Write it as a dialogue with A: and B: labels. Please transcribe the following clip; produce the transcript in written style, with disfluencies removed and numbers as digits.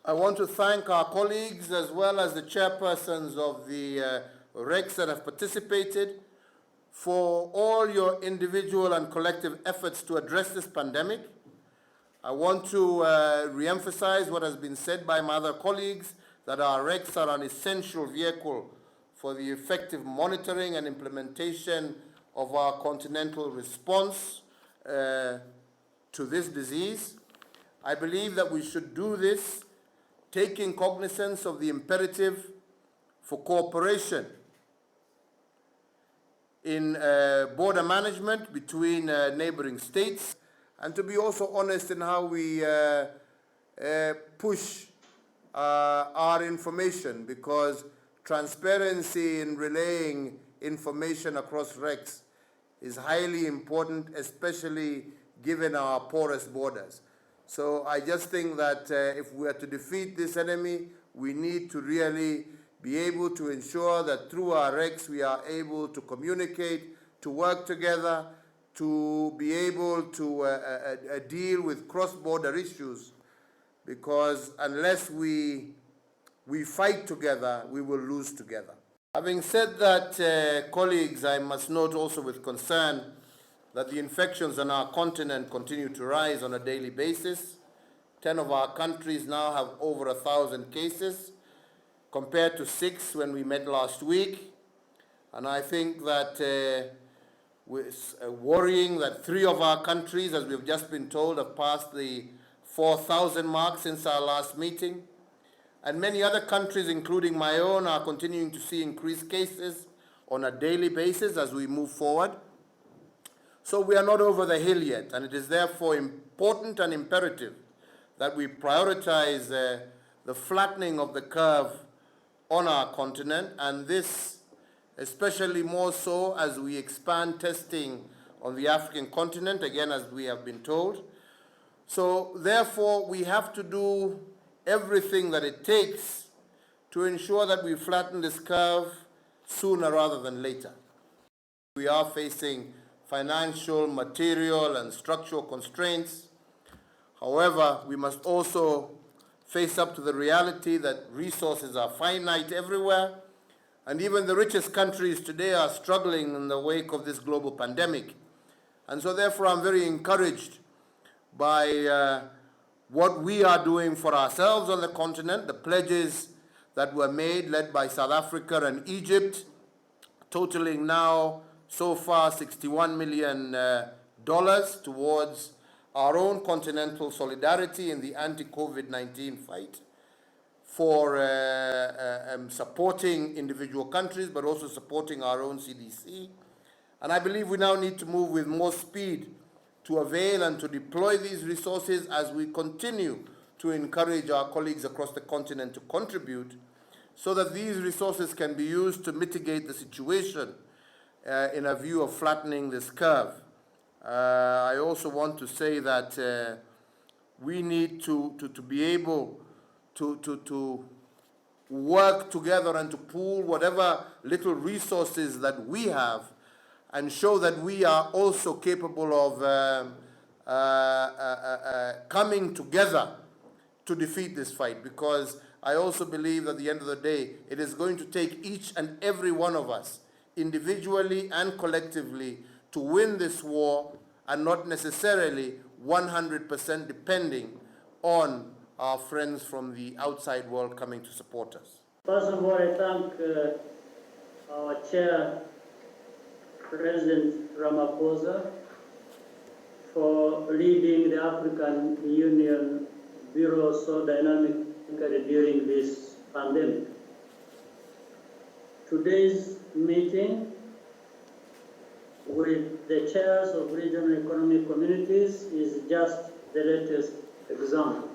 A: I want to thank our colleagues as well as the chairpersons of the RECs that have participated for all your individual and collective efforts to address this pandemic. I want to re-emphasize what has been said by my other colleagues, that our RECs are an essential vehicle for the effective monitoring and implementation of our continental response to this disease. I believe that we should do this taking cognizance of the imperative for cooperation in border management between neighboring states, and to be also honest in how we push our information, because transparency in relaying information across RECs is highly important, especially given our porous borders. So I just think that if we are to defeat this enemy, we need to really be able to ensure that through our RECs we are able to communicate, to work together, to be able to deal with cross-border issues, because unless we fight together, we will lose together. Having said that, colleagues, I must note also with concern that the infections on our continent continue to rise on a daily basis. 10 of our countries now have over 1,000 cases, compared to 6 when we met last week. And I think that it's worrying that 3 of our countries, as we've just been told, have passed the 4,000 mark since our last meeting. And many other countries, including my own, are continuing to see increased cases on a daily basis as we move forward. So we are not over the hill yet, and it is therefore important and imperative that we prioritize the flattening of the curve on our continent, and this especially more so as we expand testing on the African continent, again, as we have been told. So therefore, we have to do everything that it takes to ensure that we flatten this curve sooner rather than later. We are facing financial, material, and structural constraints. However, we must also face up to the reality that resources are finite everywhere, and even the richest countries today are struggling in the wake of this global pandemic. And so therefore, I'm very encouraged by what we are doing for ourselves on the continent, the pledges that were made, led by South Africa and Egypt, totaling now so far $61 million towards our own continental solidarity in the anti-COVID-19 fight, for supporting individual countries, but also supporting our own CDC. And I believe we now need to move with more speed to avail and to deploy these resources as we continue to encourage our colleagues across the continent to contribute, so that these resources can be used to mitigate the situation in a view of flattening this curve. I also want to say that we need to be able to work together and to pool whatever little resources that we have, and show that we are also capable of coming together to defeat this fight, because I also believe at the end of the day, it is going to take each and every one of us, individually and collectively, to win this war, and not necessarily 100% depending on our friends from the outside world coming to support us.
B: First of all, I thank our chair, President Ramaphosa, for leading the African Union Bureau so dynamically during this pandemic. Today's meeting with the chairs of regional economic communities is just the latest example.